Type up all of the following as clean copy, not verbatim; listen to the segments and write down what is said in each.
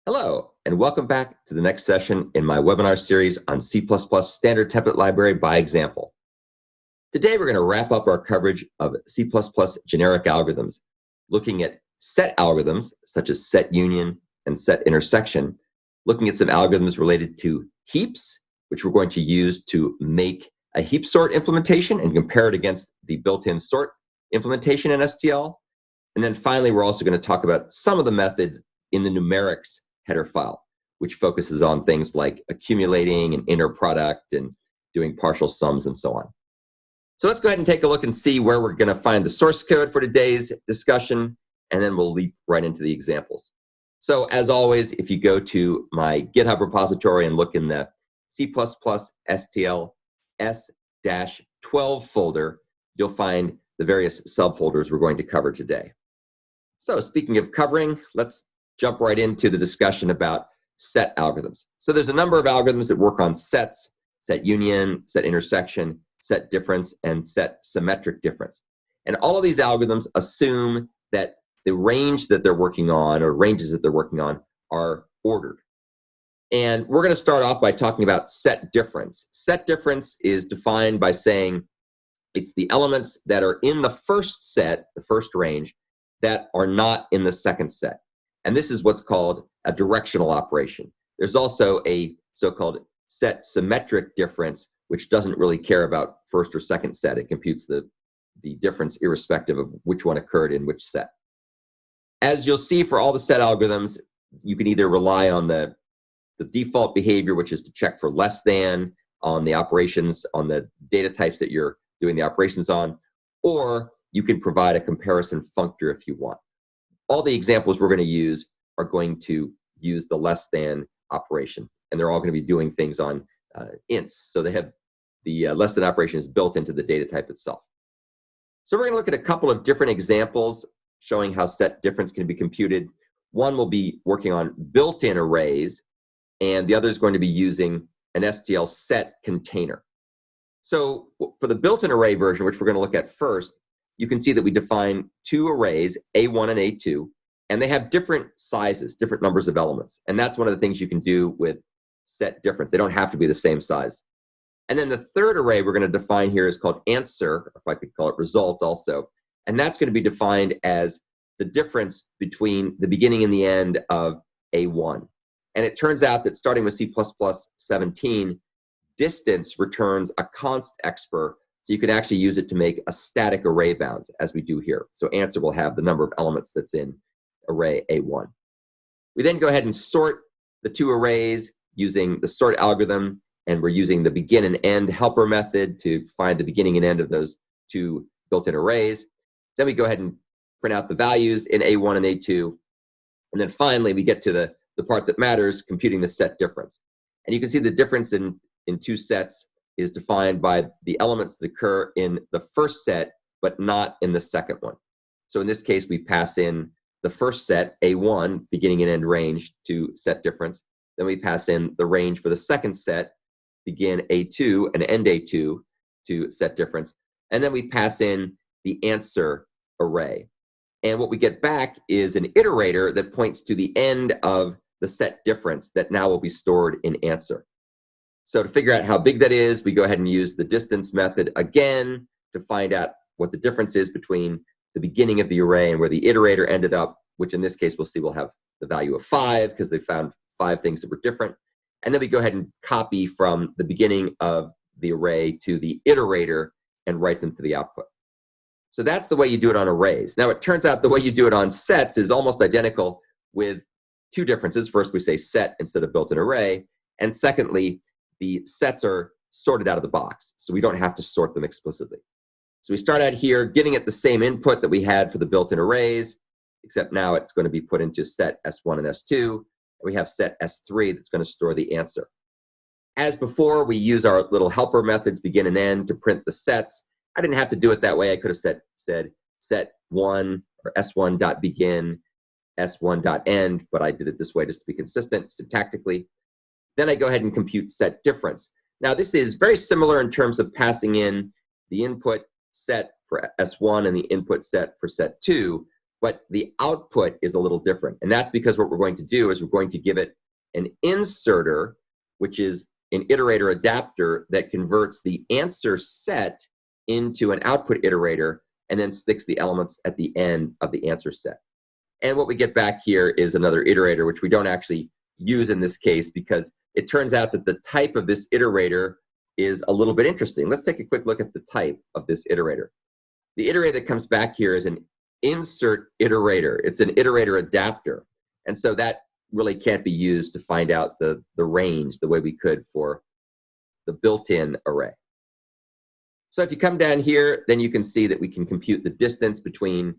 Hello, and welcome back to the next session in my webinar series on C++ Standard Template Library by example. Today we're going to wrap up our coverage of C++ generic algorithms, looking at set algorithms such as set union and set intersection, looking at some algorithms related to heaps, which we're going to use to make a Heapsort implementation and compare it against the built-in sort implementation in STL. And then finally, we're also going to talk about some of the methods in the Numerics header file, which focuses on things like accumulating and inner product and doing partial sums and so on. So let's go ahead and take a look and see where we're going to find the source code for today's discussion, and then we'll leap right into the examples. So as always, if you go to my GitHub repository and look in the C++ STL S-12 folder, you'll find the various subfolders we're going to cover today. So speaking of covering, let's jump right into the discussion about set algorithms. So there's a number of algorithms that work on sets: set union, set intersection, set difference, and set symmetric difference. And all of these algorithms assume that the range that they're working on, or ranges that they're working on, are ordered. And we're going to start off by talking about set difference. Set difference is defined by saying it's the elements that are in the first set, the first range, that are not in the second set. And this is what's called a directional operation. There's also a so-called set symmetric difference, which doesn't really care about first or second set. It computes the difference irrespective of which one occurred in which set. As you'll see for all the set algorithms, you can either rely on the default behavior, which is to check for less than on the operations, on the data types that you're doing the operations on, or you can provide a comparison functor if you want. All the examples we're going to use are going to use the less than operation, and they're all going to be doing things on ints. So they have the less than operation is built into the data type itself. So we're going to look at a couple of different examples showing how set difference can be computed. One will be working on built-in arrays, and the other is going to be using an STL set container. So for the built-in array version, which we're going to look at first, you can see that we define two arrays, A1 and A2, and they have different sizes, different numbers of elements. And that's one of the things you can do with set difference. They don't have to be the same size. And then the third array we're going to define here is called answer, if I could call it result also. And that's going to be defined as the difference between the beginning and the end of A1. And it turns out that starting with C++ 17, distance returns a const expr. So you can actually use it to make a static array bounds, as we do here. So answer will have the number of elements that's in array A1. We then go ahead and sort the two arrays using the sort algorithm, and we're using the begin and end helper method to find the beginning and end of those two built-in arrays. Then we go ahead and print out the values in A1 and A2. And then finally, we get to the part that matters, computing the set difference. And you can see the difference in two sets is defined by the elements that occur in the first set, but not in the second one. So in this case, we pass in the first set, A1, beginning and end range, to set difference. Then we pass in the range for the second set, begin A2 and end A2, to set difference. And then we pass in the answer array. And what we get back is an iterator that points to the end of the set difference that now will be stored in answer. So to figure out how big that is, we go ahead and use the distance method again to find out what the difference is between the beginning of the array and where the iterator ended up, which in this case we'll see will have the value of 5 because they found 5 things that were different. And then we go ahead and copy from the beginning of the array to the iterator and write them to the output. So that's the way you do it on arrays. Now it turns out the way you do it on sets is almost identical with two differences. First, we say set instead of built-in array. And secondly, the sets are sorted out of the box, so we don't have to sort them explicitly. So we start out here giving it the same input that we had for the built-in arrays, except now it's going to be put into set S1 and S2. And we have set S3 that's going to store the answer. As before, we use our little helper methods, begin and end, to print the sets. I didn't have to do it that way. I could have said set1 or S1.begin, S1.end, but I did it this way just to be consistent syntactically. Then I go ahead and compute set difference. Now this is very similar in terms of passing in the input set for S1 and the input set for set 2, but the output is a little different. And that's because what we're going to do is we're going to give it an inserter, which is an iterator adapter that converts the answer set into an output iterator and then sticks the elements at the end of the answer set. And what we get back here is another iterator, which we don't actually use in this case because it turns out that the type of this iterator is a little bit interesting. Let's take a quick look at the type of this iterator. The iterator that comes back here is an insert iterator. It's an iterator adapter. And so that really can't be used to find out the range the way we could for the built-in array. So if you come down here, then you can see that we can compute the distance between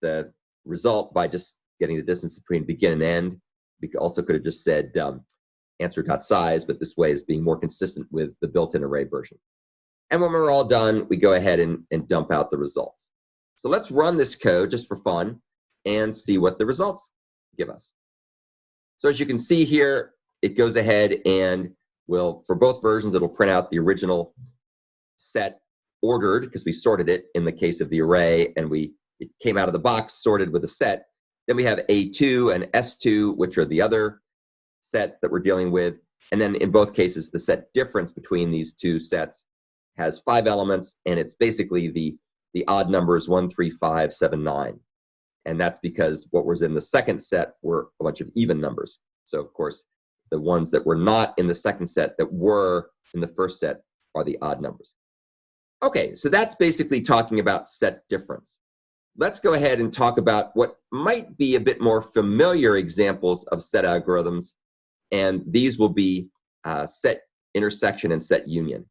the result by just getting the distance between begin and end. We also could have just said answer.size, but this way is being more consistent with the built-in array version. And when we're all done, we go ahead and dump out the results. So let's run this code just for fun and see what the results give us. So as you can see here, it goes ahead and will, for both versions, it'll print out the original set ordered because we sorted it in the case of the array, and it came out of the box sorted with a set. Then we have A2 and S2, which are the other set that we're dealing with. And then in both cases, the set difference between these two sets has 5 elements, and it's basically the odd numbers 1, 3, 5, 7, 9. And that's because what was in the second set were a bunch of even numbers. So of course, the ones that were not in the second set that were in the first set are the odd numbers. Okay, so that's basically talking about set difference. Let's go ahead and talk about what might be a bit more familiar examples of set algorithms, and these will be set intersection and set union.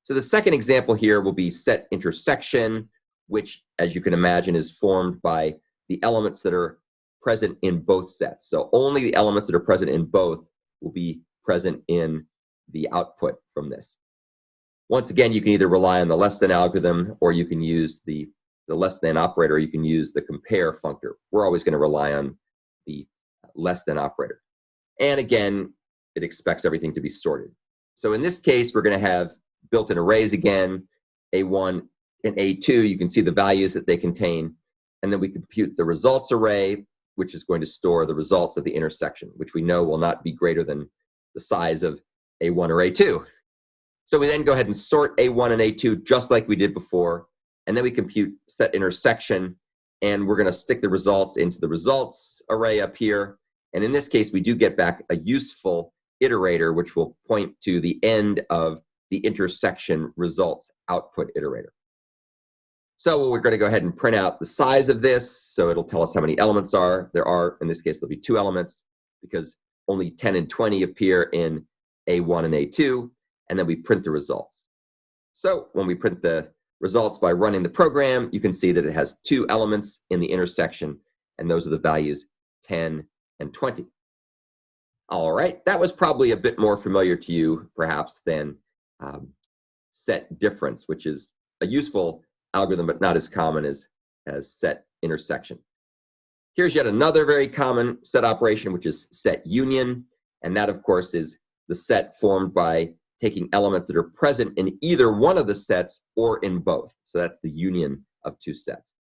So the second example here will be set intersection, which, as you can imagine, is formed by the elements that are present in both sets. So only the elements that are present in both will be present in the output from this. Once again, you can either rely on the less than algorithm, or you can use the less than operator, or you can use the compare functor. We're always going to rely on the less than operator. And again, it expects everything to be sorted. So in this case, we're going to have built-in arrays again, A1 and A2. You can see the values that they contain. And then we compute the results array, which is going to store the results of the intersection, which we know will not be greater than the size of A1 or A2. So we then go ahead and sort A1 and A2 just like we did before. And then we compute set intersection. And we're going to stick the results into the results array up here. And in this case, we do get back a useful iterator, which will point to the end of the intersection results output iterator. So we're going to go ahead and print out the size of this. So it'll tell us how many elements there are. In this case, there'll be 2 elements because only 10 and 20 appear in A1 and A2. And then we print the results. So when we print the results by running the program, you can see that it has 2 elements in the intersection, and those are the values 10 and 20. All right, that was probably a bit more familiar to you, perhaps, than set difference, which is a useful algorithm, but not as common as set intersection. Here's yet another very common set operation, which is set union, and that, of course, is the set formed by taking elements that are present in either one of the sets or in both. So that's the union of 2 sets.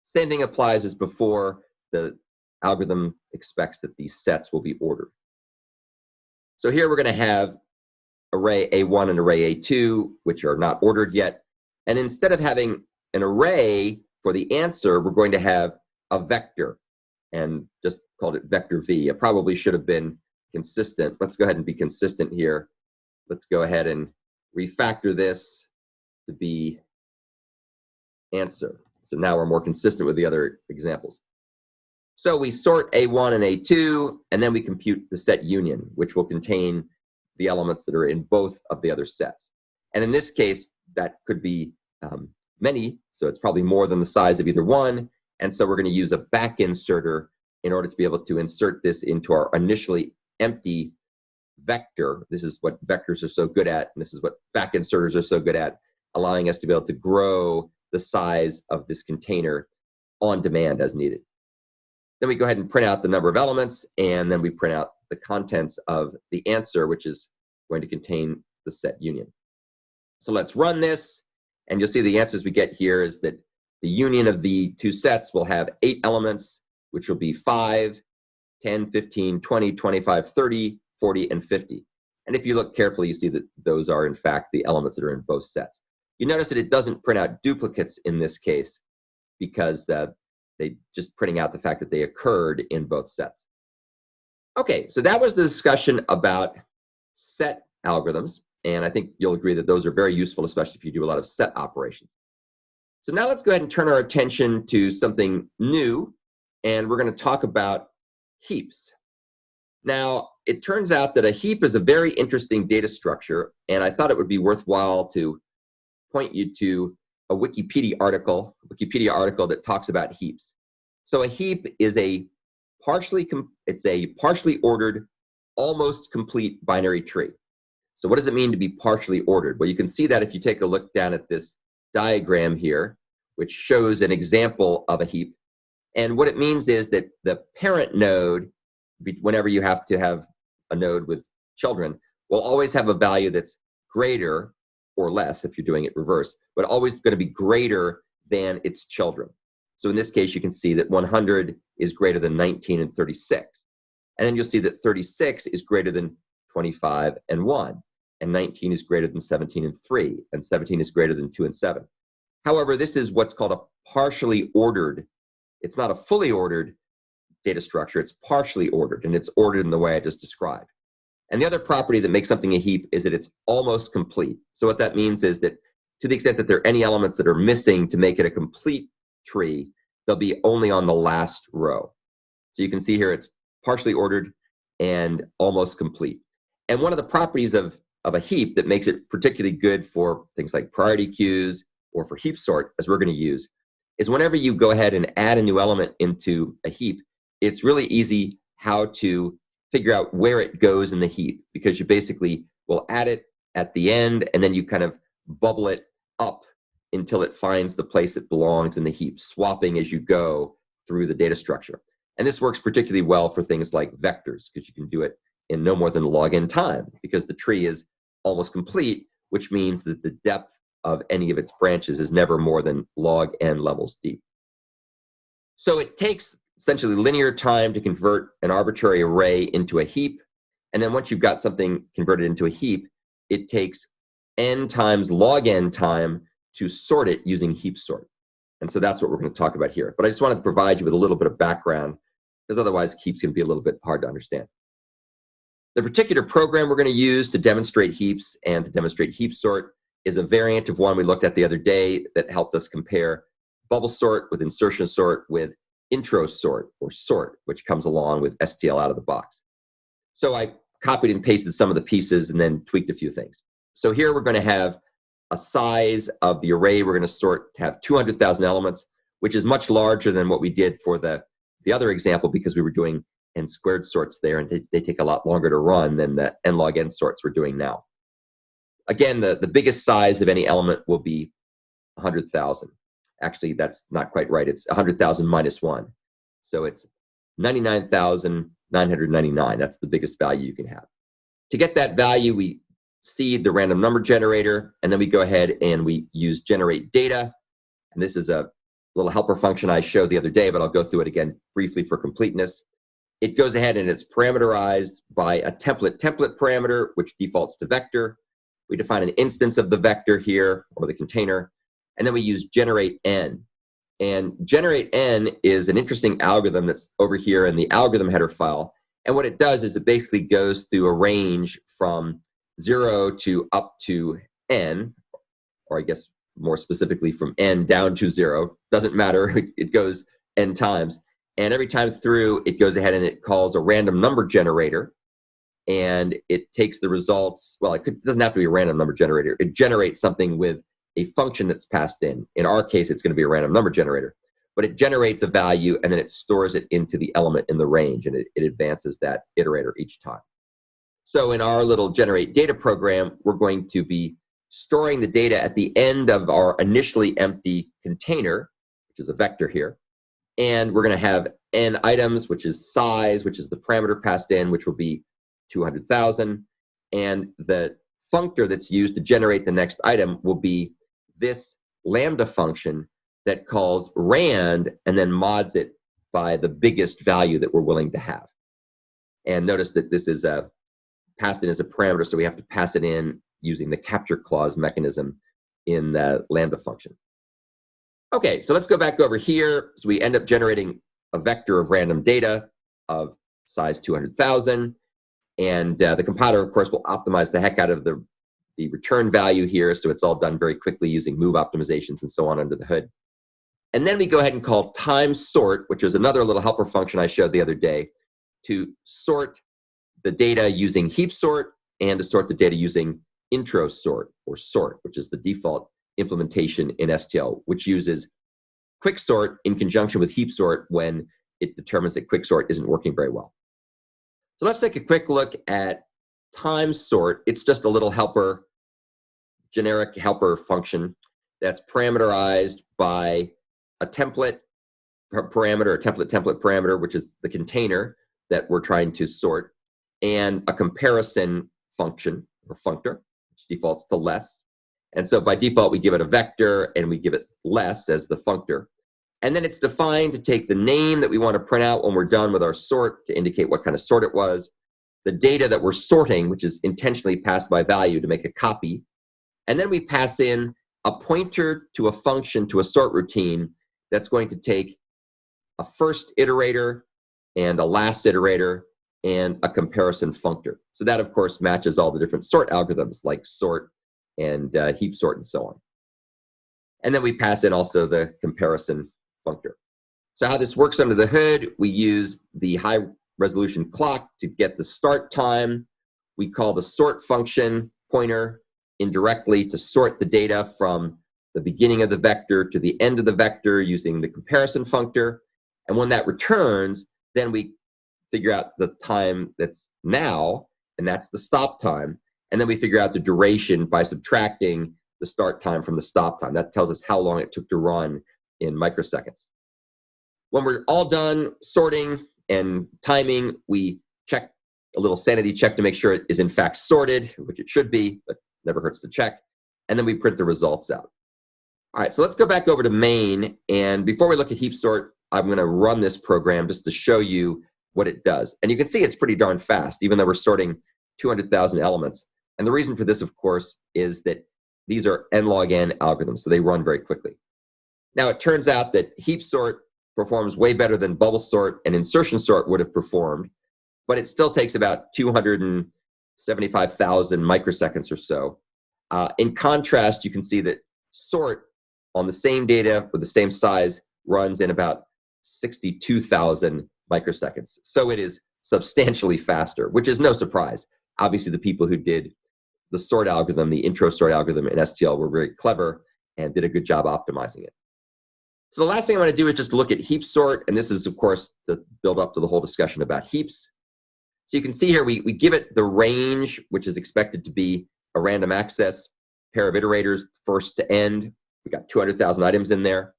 Same thing applies as before. The algorithm expects that these sets will be ordered. So here we're going to have array A1 and array A2, which are not ordered yet. And instead of having an array for the answer, we're going to have a vector, and just called it vector v. It probably should have been consistent. Let's go ahead and be consistent here. Let's go ahead and refactor this to be answer. So now we're more consistent with the other examples. So we sort A1 and A2, and then we compute the set union, which will contain the elements that are in both of the other sets. And in this case, that could be many, so it's probably more than the size of either one. And so we're going to use a back inserter in order to be able to insert this into our initially empty vector. This is what vectors are so good at, and this is what back inserters are so good at, allowing us to be able to grow the size of this container on demand as needed. Then we go ahead and print out the number of elements, and then we print out the contents of the answer, which is going to contain the set union. So let's run this, and you'll see the answers we get here is that the union of the two sets will have 8 elements, which will be 5, 10, 15, 20, 25, 30, 40, and 50. And if you look carefully, you see that those are, in fact, the elements that are in both sets. You notice that it doesn't print out duplicates in this case because they just printing out the fact that they occurred in both sets. Okay, so that was the discussion about set algorithms. And I think you'll agree that those are very useful, especially if you do a lot of set operations. So now let's go ahead and turn our attention to something new. And we're going to talk about heaps. Now, it turns out that a heap is a very interesting data structure, and I thought it would be worthwhile to point you to a Wikipedia article that talks about heaps. So a heap is a partially ordered, almost complete binary tree. So what does it mean to be partially ordered? Well, you can see that if you take a look down at this diagram here, which shows an example of a heap. And what it means is that the parent node, whenever you have to have a node with children, will always have a value that's greater or less if you're doing it reverse, but always going to be greater than its children. So in this case, you can see that 100 is greater than 19 and 36. And then you'll see that 36 is greater than 25 and 1, and 19 is greater than 17 and 3, and 17 is greater than 2 and 7. However, this is what's called a partially ordered. It's not a fully ordered data structure, it's partially ordered, and it's ordered in the way I just described. And the other property that makes something a heap is that it's almost complete. So what that means is that to the extent that there are any elements that are missing to make it a complete tree, they'll be only on the last row. So you can see here it's partially ordered and almost complete. And one of the properties of a heap that makes it particularly good for things like priority queues or for Heapsort, as we're going to use, is whenever you go ahead and add a new element into a heap, it's really easy how to figure out where it goes in the heap, because you basically will add it at the end and then you kind of bubble it up until it finds the place it belongs in the heap, swapping as you go through the data structure. And this works particularly well for things like vectors, because you can do it in no more than log n time, because the tree is almost complete, which means that the depth of any of its branches is never more than log n levels deep. So it takes essentially linear time to convert an arbitrary array into a heap. And then once you've got something converted into a heap, it takes n times log n time to sort it using Heapsort. And so that's what we're going to talk about here. But I just wanted to provide you with a little bit of background, because otherwise heaps can be a little bit hard to understand. The particular program we're going to use to demonstrate heaps and to demonstrate Heapsort is a variant of one we looked at the other day that helped us compare bubble sort with insertion sort with intro sort, or sort, which comes along with STL out of the box. So I copied and pasted some of the pieces and then tweaked a few things. So here we're going to have a size of the array we're going to sort to have 200,000 elements, which is much larger than what we did for the other example, because we were doing n squared sorts there, and they take a lot longer to run than the n log n sorts we're doing now. Again, the biggest size of any element will be 100,000. Actually, that's not quite right. It's 100,000 minus 1. So it's 99,999. That's the biggest value you can have. To get that value, we seed the random number generator, and then we go ahead and we use generate data. And this is a little helper function I showed the other day, but I'll go through it again briefly for completeness. It goes ahead and it's parameterized by a template parameter, which defaults to vector. We define an instance of the vector here, or the container, and then we use generate n. And generate n is an interesting algorithm that's over here in the algorithm header file. And what it does is it basically goes through a range from 0 to up to n, or I guess more specifically from n down to 0. Doesn't matter, it goes n times. And every time through, it goes ahead and it calls a random number generator. And it takes the results, well, it doesn't have to be a random number generator. It generates something with a function that's passed in. In our case, it's going to be a random number generator. But it generates a value, and then it stores it into the element in the range, and it advances that iterator each time. So in our little generate data program, we're going to be storing the data at the end of our initially empty container, which is a vector here. And we're going to have n items, which is size, which is the parameter passed in, which will be 200,000. And the functor that's used to generate the next item will be this lambda function, that calls rand and then mods it by the biggest value that we're willing to have. And notice that this is passed in as a parameter, so we have to pass it in using the capture clause mechanism in the lambda function. Okay, so let's go back over here. So we end up generating a vector of random data of size 200,000. And the compiler, of course, will optimize the heck out of the return value here. So it's all done very quickly using move optimizations and so on under the hood. And then we go ahead and call time sort, which is another little helper function I showed the other day, to sort the data using Heapsort and to sort the data using intro sort, or sort, which is the default implementation in STL, which uses quicksort in conjunction with Heapsort when it determines that quicksort isn't working very well. So let's take a quick look at time sort. It's just a little helper, generic helper function that's parameterized by a template parameter, a template parameter, which is the container that we're trying to sort, and a comparison function, or functor, which defaults to less. And so by default, we give it a vector, and we give it less as the functor. And then it's defined to take the name that we want to print out when we're done with our sort to indicate what kind of sort it was, the data that we're sorting, which is intentionally passed by value to make a copy, and then we pass in a pointer to a function to a sort routine that's going to take a first iterator and a last iterator and a comparison functor. So that, of course, matches all the different sort algorithms like sort and Heapsort and so on. And then we pass in also the comparison functor. So how this works under the hood, we use the high resolution clock to get the start time. We call the sort function pointer indirectly to sort the data from the beginning of the vector to the end of the vector using the comparison functor. And when that returns, then we figure out the time that's now, and that's the stop time. And then we figure out the duration by subtracting the start time from the stop time. That tells us how long it took to run in microseconds. When we're all done sorting and timing, we check a little sanity check to make sure it is in fact sorted, which it should be, but never hurts to check. And then we print the results out. All right, so let's go back over to main. And before we look at Heapsort, I'm going to run this program just to show you what it does. And you can see it's pretty darn fast, even though we're sorting 200,000 elements. And the reason for this, of course, is that these are n log n algorithms, so they run very quickly. Now, it turns out that Heapsort performs way better than bubble sort and insertion sort would have performed, but it still takes about 275,000 microseconds or so. In contrast, you can see that sort on the same data with the same size runs in about 62,000 microseconds. So it is substantially faster, which is no surprise. Obviously, the people who did the sort algorithm, the intro sort algorithm in STL, were very clever and did a good job optimizing it. So the last thing I'm going to do is just look at Heapsort, and this is, of course, to build up to the whole discussion about heaps. So you can see here we give it the range, which is expected to be a random access pair of iterators, first to end. We got 200,000 items in there.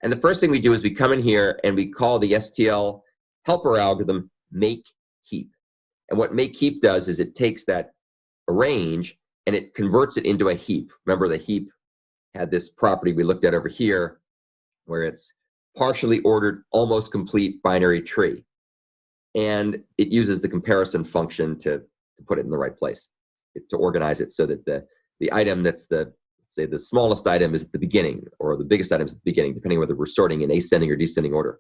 And the first thing we do is we come in here and we call the STL helper algorithm make heap. And what make heap does is it takes that range and it converts it into a heap. Remember, the heap had this property we looked at over here where it's partially ordered, almost complete binary tree. And it uses the comparison function to put it in the right place, to organize it so that the item that's say the smallest item is at the beginning, or the biggest item is at the beginning, depending whether we're sorting in ascending or descending order.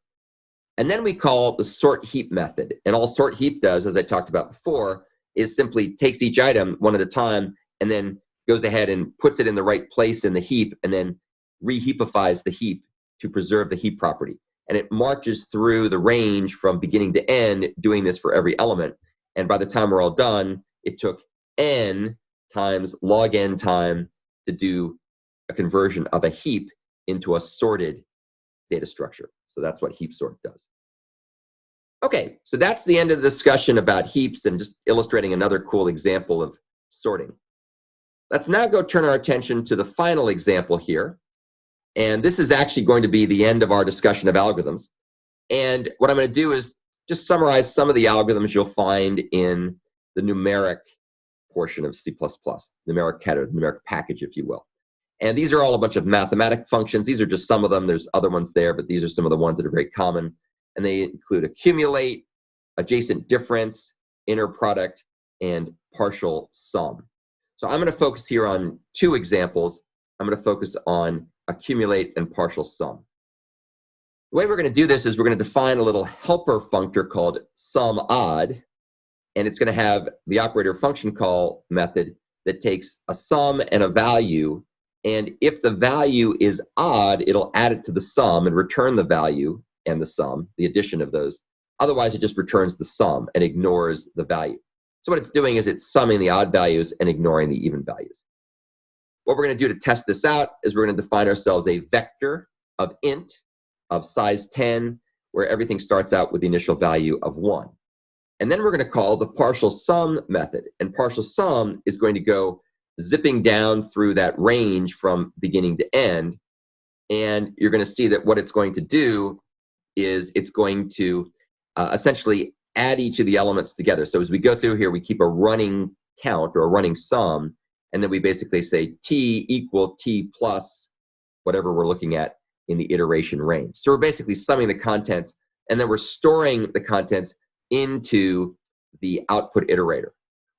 And then we call the sort heap method. And all sort heap does, as I talked about before, is simply takes each item one at a time and then goes ahead and puts it in the right place in the heap and then reheapifies the heap to preserve the heap property. And it marches through the range from beginning to end, doing this for every element. And by the time we're all done, it took n times log n time to do a conversion of a heap into a sorted data structure. So that's what Heapsort does. Okay, so that's the end of the discussion about heaps and just illustrating another cool example of sorting. Let's now go turn our attention to the final example here. And this is actually going to be the end of our discussion of algorithms. And what I'm going to do is just summarize some of the algorithms you'll find in the numeric portion of C++, numeric header, numeric package, if you will. And these are all a bunch of mathematic functions. These are just some of them. There's other ones there, but these are some of the ones that are very common. And they include accumulate, adjacent difference, inner product, and partial sum. So I'm going to focus here on two examples. I'm going to focus on accumulate and partial sum. The way we're going to do this is we're going to define a little helper functor called sum odd, and it's going to have the operator function call method that takes a sum and a value, and if the value is odd, it'll add it to the sum and return the value and the sum, the addition of those. Otherwise, it just returns the sum and ignores the value. So what it's doing is it's summing the odd values and ignoring the even values. What we're going to do to test this out is we're going to define ourselves a vector of int of size 10, where everything starts out with the initial value of 1. And then we're going to call the partial sum method. And partial sum is going to go zipping down through that range from beginning to end. And you're going to see that what it's going to do is it's going to essentially add each of the elements together. So as we go through here, we keep a running count or a running sum, and then we basically say t equal t plus whatever we're looking at in the iteration range. So we're basically summing the contents, and then we're storing the contents into the output iterator,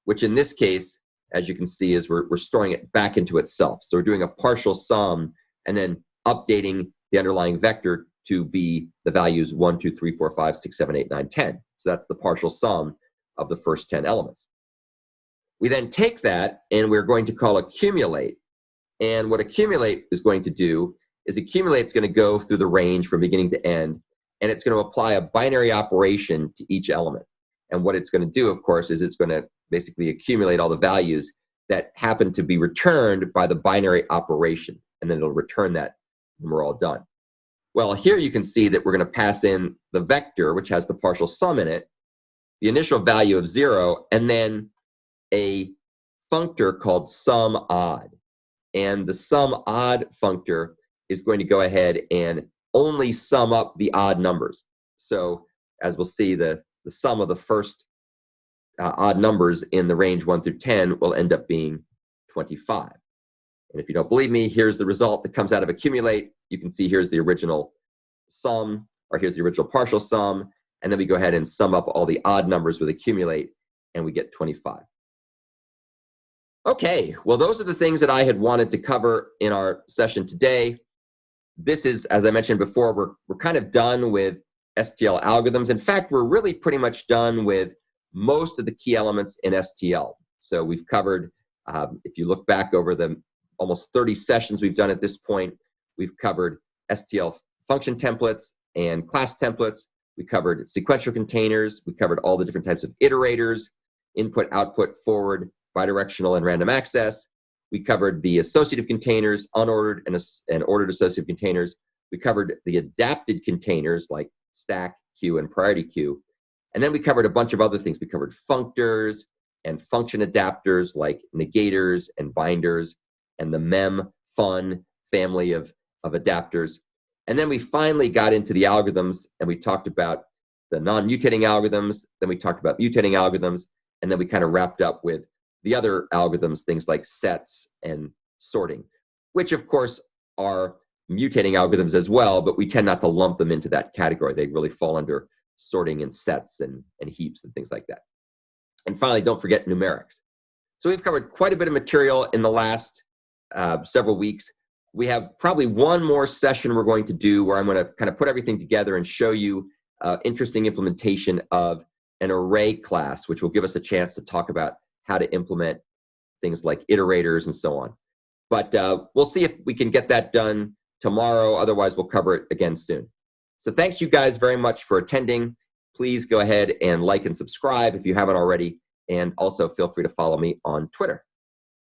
which in this case, as you can see, is we're storing it back into itself. So we're doing a partial sum and then updating the underlying vector to be the values 1, 2, 3, 4, 5, 6, 7, 8, 9, 10. So that's the partial sum of the first 10 elements. We then take that and we're going to call accumulate. And what accumulate is going to do is accumulate's going to go through the range from beginning to end, and it's going to apply a binary operation to each element. And what it's going to do, of course, is it's going to basically accumulate all the values that happen to be returned by the binary operation, and then it'll return that when we're all done. Well, here you can see that we're going to pass in the vector, which has the partial sum in it, the initial value of 0, and then a functor called sum odd. And the sum odd functor is going to go ahead and only sum up the odd numbers. So as we'll see, the sum of the first odd numbers in the range 1 through 10 will end up being 25. And if you don't believe me, here's the result that comes out of accumulate. You can see here's the original sum, or here's the original partial sum, and then we go ahead and sum up all the odd numbers with accumulate, and we get 25. Okay, well, those are the things that I had wanted to cover in our session today. This is, as I mentioned before, we're kind of done with STL algorithms. In fact, we're really pretty much done with most of the key elements in STL. So we've covered, if you look back over the almost 30 sessions we've done at this point, we've covered STL function templates and class templates. We covered sequential containers. We covered all the different types of iterators, input, output, forward, bidirectional, and random access. We covered the associative containers, unordered and ordered associative containers. We covered the adapted containers like stack, queue, and priority queue. And then we covered a bunch of other things. We covered functors and function adapters like negators and binders and the mem fun family of adapters. And then we finally got into the algorithms, and we talked about the non-mutating algorithms, then we talked about mutating algorithms, and then we kind of wrapped up with the other algorithms, things like sets and sorting, which of course are mutating algorithms as well, but we tend not to lump them into that category. They really fall under sorting and sets and heaps and things like that. And finally, don't forget numerics. So we've covered quite a bit of material in the last several weeks. We have probably one more session we're going to do where I'm going to kind of put everything together and show you interesting implementation of an array class, which will give us a chance to talk about how to implement things like iterators and so on. But we'll see if we can get that done tomorrow. Otherwise, we'll cover it again soon. So thanks you guys very much for attending. Please go ahead and like and subscribe if you haven't already. And also feel free to follow me on Twitter.